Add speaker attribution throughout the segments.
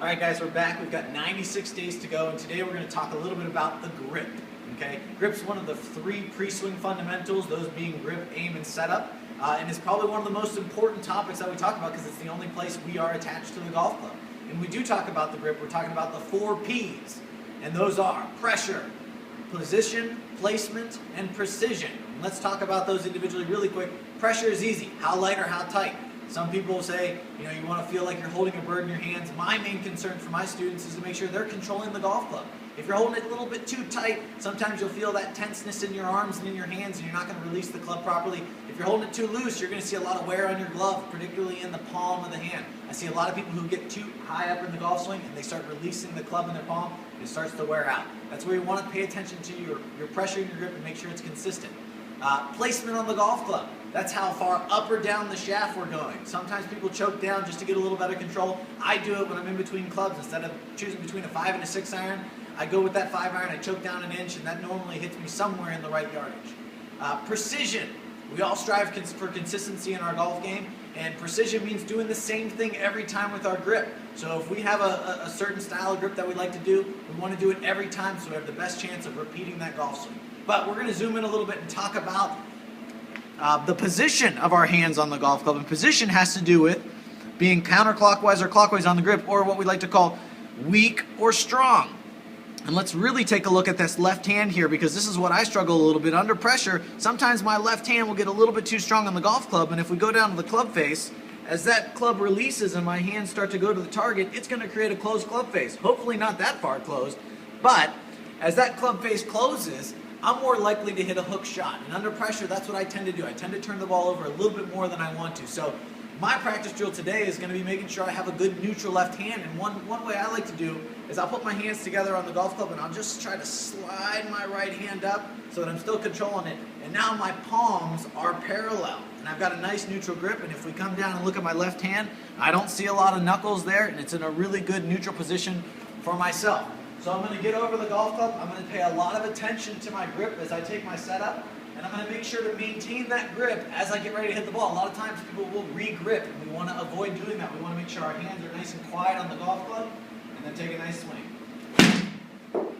Speaker 1: All right, guys, we're back. We've got 96 days to go, and today we're going to talk a little bit about the grip. Okay, grip's one of the three pre-swing fundamentals, those being grip, aim, and setup, and it's probably one of the most important topics that we talk about because it's the only place we are attached to the golf club. And we do talk about the grip. We're talking about the 4 P's, and those are pressure, position, placement, and precision. And let's talk about those individually really quick. Pressure is easy. How light or how tight? Some people say, you want to feel like you're holding a bird in your hands. My main concern for my students is to make sure they're controlling the golf club. If you're holding it a little bit too tight, sometimes you'll feel that tenseness in your arms and in your hands, and you're not going to release the club properly. If you're holding it too loose, you're going to see a lot of wear on your glove, particularly in the palm of the hand. I see a lot of people who get too high up in the golf swing and they start releasing the club in their palm, and it starts to wear out. That's where you want to pay attention to your pressure in your grip and make sure it's consistent. Placement on the golf club. That's how far up or down the shaft we're going. Sometimes people choke down just to get a little better control. I do it when I'm in between clubs. Instead of choosing between a 5 and a 6 iron, I go with that 5 iron, I choke down an inch, and that normally hits me somewhere in the right yardage. Precision. We all strive for consistency in our golf game, and precision means doing the same thing every time with our grip. So if we have a certain style of grip that we like to do, we want to do it every time so we have the best chance of repeating that golf swing. But we're going to zoom in a little bit and talk about the position of our hands on the golf club. And position has to do with being counterclockwise or clockwise on the grip, or what we like to call weak or strong. And let's really take a look at this left hand here, because this is what I struggle a little bit under pressure. Sometimes my left hand will get a little bit too strong on the golf club, and if we go down to the club face, as that club releases and my hands start to go to the target, it's going to create a closed club face. Hopefully not that far closed, but as that club face closes, I'm more likely to hit a hook shot. And under pressure, that's what I tend to do. I tend to turn the ball over a little bit more than I want to. So my practice drill today is going to be making sure I have a good neutral left hand. And one way I like to do is I'll put my hands together on the golf club and I'll just try to slide my right hand up so that I'm still controlling it. And now my palms are parallel. And I've got a nice neutral grip. And if we come down and look at my left hand, I don't see a lot of knuckles there. And it's in a really good neutral position for myself. So I'm going to get over the golf club. I'm going to pay a lot of attention to my grip as I take my setup. And I'm going to make sure to maintain that grip as I get ready to hit the ball. A lot of times people will re-grip, and we want to avoid doing that. We want to make sure our hands are nice and quiet on the golf club, and then take a nice swing.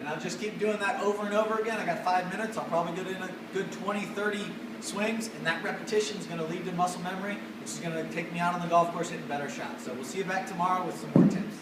Speaker 1: And I'll just keep doing that over and over again. I got 5 minutes. I'll probably get in a good 20, 30 swings, and that repetition is going to lead to muscle memory, which is going to take me out on the golf course hitting better shots. So we'll see you back tomorrow with some more tips.